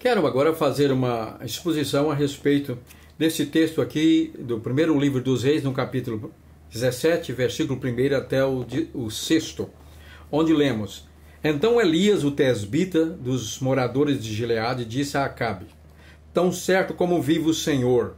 Quero agora fazer uma exposição a respeito desse texto aqui do primeiro livro dos Reis, no capítulo 17, versículo 1 até o 6º, onde lemos: Então Elias, o tesbita dos moradores de Gileade, disse a Acabe: Tão certo como vive o Senhor,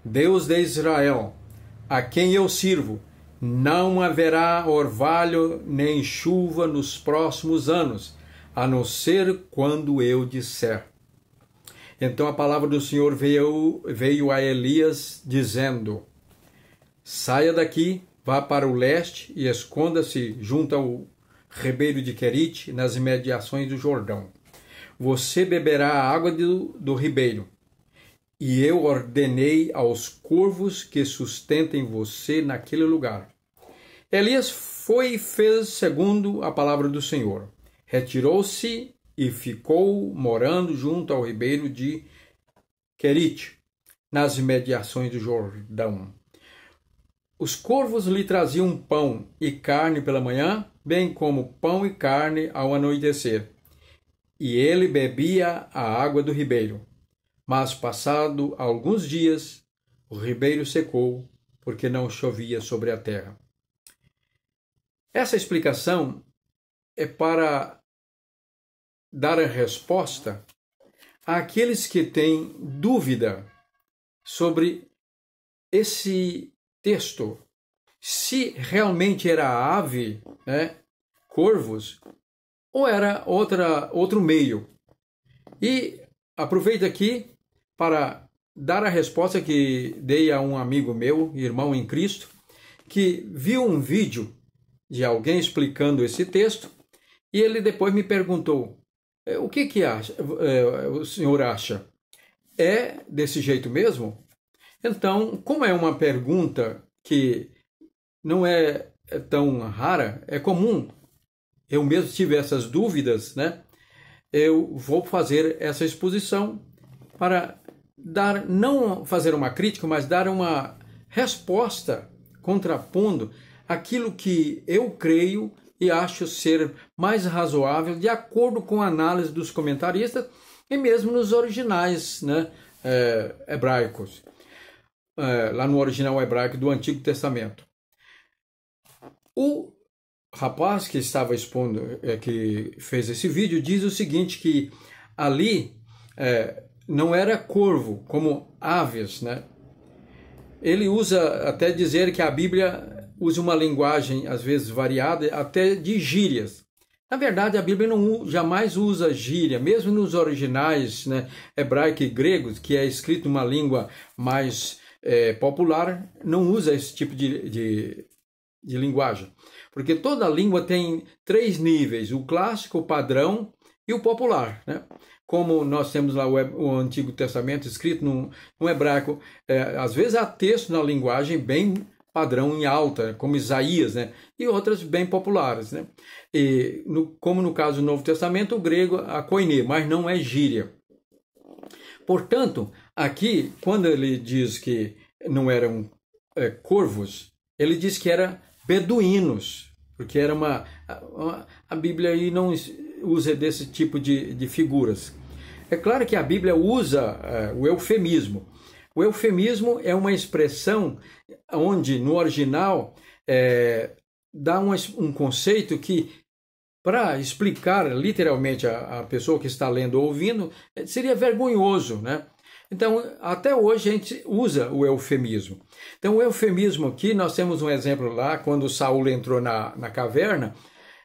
Deus de Israel, a quem eu sirvo, não haverá orvalho nem chuva nos próximos anos, a não ser quando eu disser. Então a palavra do Senhor veio a Elias dizendo: Saia daqui, vá para o leste e esconda-se junto ao ribeiro de Querite, nas imediações do Jordão. Você beberá a água do ribeiro. E eu ordenei aos corvos que sustentem você naquele lugar. Elias foi e fez segundo a palavra do Senhor. Retirou-se e ficou morando junto ao ribeiro de Querite, nas imediações do Jordão. Os corvos lhe traziam pão e carne pela manhã, bem como pão e carne ao anoitecer. E ele bebia a água do ribeiro. Mas, passado alguns dias, o ribeiro secou, porque não chovia sobre a terra. Essa explicação é para dar a resposta àqueles que têm dúvida sobre esse texto, se realmente era ave, corvos, ou era outro meio. E aproveito aqui para dar a resposta que dei a um amigo meu, irmão em Cristo, que viu um vídeo de alguém explicando esse texto, e ele depois me perguntou: o que o senhor acha? É desse jeito mesmo? Então, como é uma pergunta que não é tão rara, é comum, eu mesmo tive essas dúvidas, eu vou fazer essa exposição para não fazer uma crítica, mas dar uma resposta contrapondo aquilo que eu creio e acho ser mais razoável, de acordo com a análise dos comentaristas e mesmo nos originais hebraicos, lá no original hebraico do Antigo Testamento. O rapaz que estava expondo, que fez esse vídeo, diz o seguinte, que ali não era corvo, como aves, Ele usa até dizer que a Bíblia usa uma linguagem, às vezes variada, até de gírias. Na verdade, a Bíblia jamais usa gíria, mesmo nos originais hebraico e gregos, que é escrito numa língua mais popular, não usa esse tipo de linguagem. Porque toda língua tem 3 níveis: o clássico, o padrão e o popular. Como nós temos lá o Antigo Testamento escrito no hebraico, às vezes há texto na linguagem bem padrão em alta, como Isaías, e outras bem populares. E como no caso do Novo Testamento, o grego, a koiné, mas não é gíria. Portanto, aqui, quando ele diz que não eram corvos, ele diz que eram beduínos, porque era a Bíblia aí não usa desse tipo de figuras. É claro que a Bíblia usa o eufemismo. O eufemismo é uma expressão onde, no original, dá um conceito que, para explicar literalmente a pessoa que está lendo ou ouvindo, seria vergonhoso, Então, até hoje a gente usa o eufemismo. Então, o eufemismo aqui, nós temos um exemplo lá, quando Saul entrou na caverna,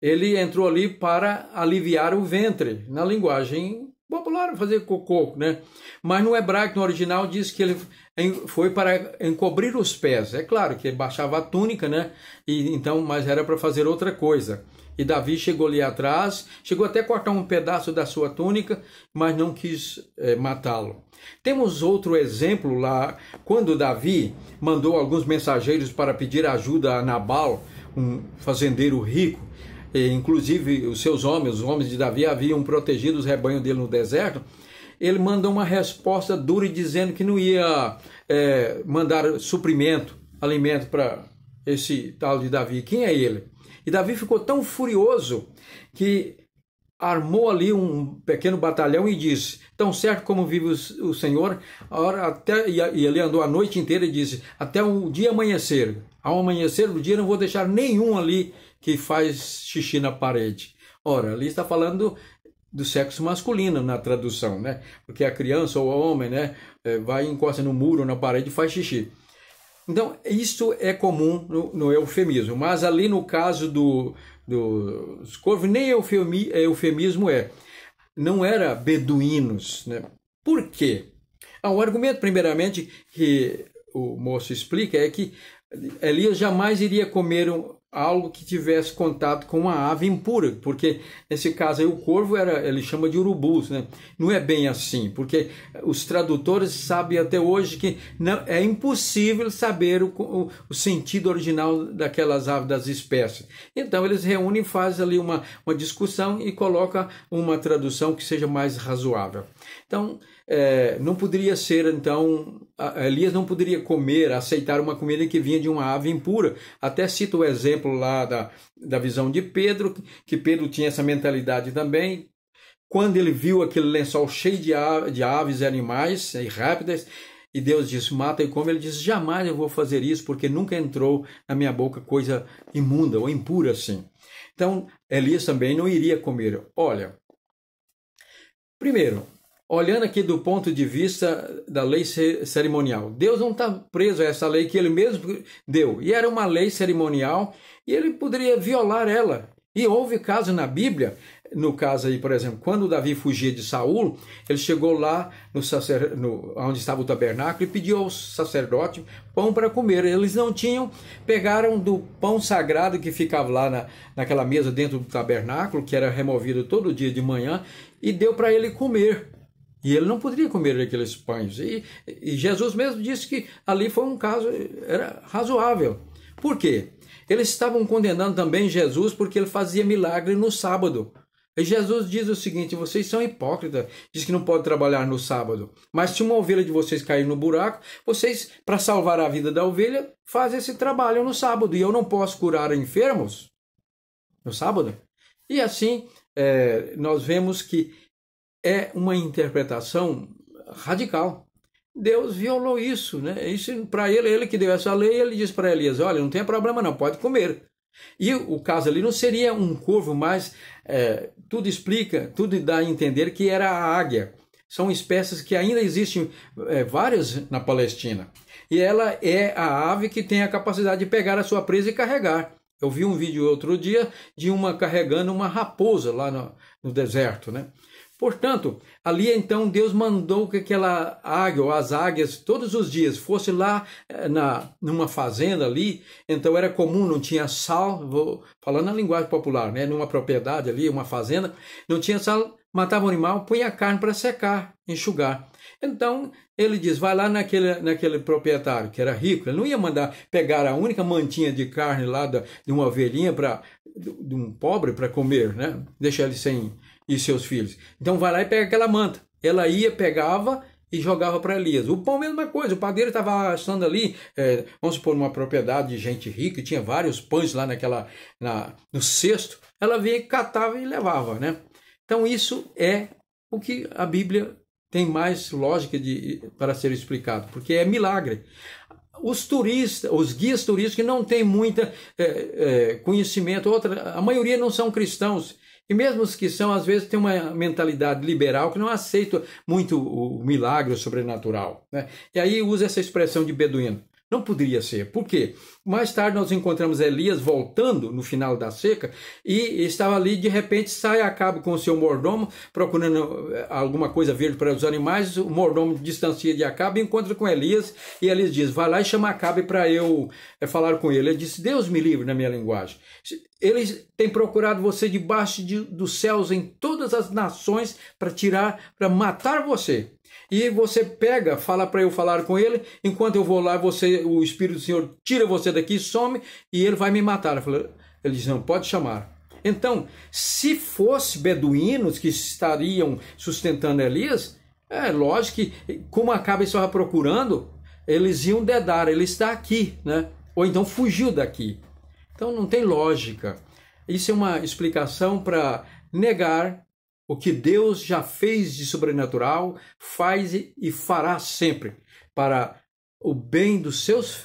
ele entrou ali para aliviar o ventre, na linguagem popular, fazer cocô, Mas no hebraico, no original, diz que ele foi para encobrir os pés. É claro que ele baixava a túnica, mas era para fazer outra coisa. E Davi chegou ali atrás, chegou até a cortar um pedaço da sua túnica, mas não quis matá-lo. Temos outro exemplo lá, quando Davi mandou alguns mensageiros para pedir ajuda a Nabal, um fazendeiro rico. Inclusive os seus homens, os homens de Davi, haviam protegido os rebanhos dele no deserto. Ele mandou uma resposta dura dizendo que não ia mandar suprimento, alimento para esse tal de Davi. Quem é ele? E Davi ficou tão furioso que armou ali um pequeno batalhão e disse: tão certo como vive o Senhor, e ele andou a noite inteira e disse: até o dia amanhecer. Ao amanhecer do dia não vou deixar nenhum ali que faz xixi na parede. Ora, ali está falando do sexo masculino na tradução, né? Porque a criança ou o homem, né, vai e encosta no muro, na parede e faz xixi. Então, isso é comum no eufemismo, mas ali no caso dos corvos, nem eufemismo é. Não era beduínos, né? Por quê? O argumento, primeiramente, que o moço explica é que Elias jamais iria comer algo que tivesse contato com uma ave impura, porque nesse caso aí o corvo ele chama de urubus, né? Não é bem assim, porque os tradutores sabem até hoje que não, é impossível saber o sentido original daquelas aves das espécies. Então eles reúnem, fazem ali uma discussão e colocam uma tradução que seja mais razoável. Então, não poderia ser, então, Elias não poderia comer, aceitar uma comida que vinha de uma ave impura. Até cito o exemplo lá da visão de Pedro, que Pedro tinha essa mentalidade também. Quando ele viu aquele lençol cheio de aves e animais e répteis, e Deus disse: mata e come, ele disse: jamais eu vou fazer isso, porque nunca entrou na minha boca coisa imunda ou impura assim. Então, Elias também não iria comer. Olha, primeiro, olhando aqui do ponto de vista da lei cerimonial, Deus não está preso a essa lei que ele mesmo deu. E era uma lei cerimonial e ele poderia violar ela. E houve caso na Bíblia, no caso aí, por exemplo, quando Davi fugia de Saul, ele chegou lá onde estava o tabernáculo e pediu ao sacerdote pão para comer. Eles não tinham, pegaram do pão sagrado que ficava lá naquela mesa dentro do tabernáculo, que era removido todo dia de manhã, e deu para ele comer. E ele não poderia comer aqueles pães. E Jesus mesmo disse que ali foi um caso, era razoável. Por quê? Eles estavam condenando também Jesus porque ele fazia milagre no sábado. E Jesus diz o seguinte: vocês são hipócritas, diz que não pode trabalhar no sábado. Mas se uma ovelha de vocês cair no buraco, vocês, para salvar a vida da ovelha, fazem esse trabalho no sábado. E eu não posso curar enfermos no sábado? E assim, nós vemos que é uma interpretação radical. Deus violou isso, né? Isso para ele que deu essa lei, ele diz para Elias: olha, não tem problema não, pode comer. E o caso ali não seria um corvo, mas tudo explica, tudo dá a entender que era a águia. São espécies que ainda existem várias na Palestina. E ela é a ave que tem a capacidade de pegar a sua presa e carregar. Eu vi um vídeo outro dia de uma carregando uma raposa lá no deserto, né? Portanto, ali então Deus mandou que aquela águia ou as águias todos os dias fosse lá numa fazenda ali. Então era comum, não tinha sal, falando na linguagem popular, né? Numa propriedade ali, uma fazenda, não tinha sal, matava o animal, punha a carne para secar, enxugar. Então ele diz: vai lá naquele proprietário que era rico, ele não ia mandar pegar a única mantinha de carne lá de uma ovelhinha de um pobre para comer, né? Deixar ele sem e seus filhos. Então vai lá e pega aquela manta. Ela ia, pegava e jogava para Elias. O pão, mesma coisa. O padeiro estava assando ali, vamos supor, numa propriedade de gente rica, e tinha vários pães lá no cesto. Ela vinha, catava e levava, né? Então isso é o que a Bíblia tem mais lógica para ser explicado, porque é milagre. Os turistas, os guias turísticos que não têm muito conhecimento, a maioria não são cristãos. E mesmo os que são, às vezes, têm uma mentalidade liberal que não aceita muito o milagre, o sobrenatural, né? E aí usa essa expressão de beduíno. Não poderia ser. Por quê? Mais tarde nós encontramos Elias voltando no final da seca e estava ali, de repente sai Acabe com o seu mordomo procurando alguma coisa verde para os animais. O mordomo distancia de Acabe e encontra com Elias e Elias diz: vai lá e chama Acabe para eu falar com ele. Ele disse: Deus me livre, na minha linguagem. Eles têm procurado você debaixo dos céus em todas as nações para matar você. E você pega, fala para eu falar com ele, enquanto eu vou lá, o Espírito do Senhor tira você daqui, some, e ele vai me matar. Ele diz: não, pode chamar. Então, se fosse beduínos que estariam sustentando Elias, é lógico que, como Acabe estava procurando, eles iam dedar, ele está aqui, né? Ou então fugiu daqui. Então não tem lógica. Isso é uma explicação para negar O que Deus já fez de sobrenatural, faz e fará sempre para o bem dos seus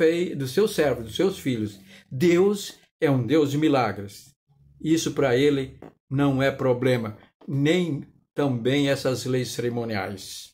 servos, dos seus filhos. Deus é um Deus de milagres. Isso para ele não é problema, nem também essas leis cerimoniais.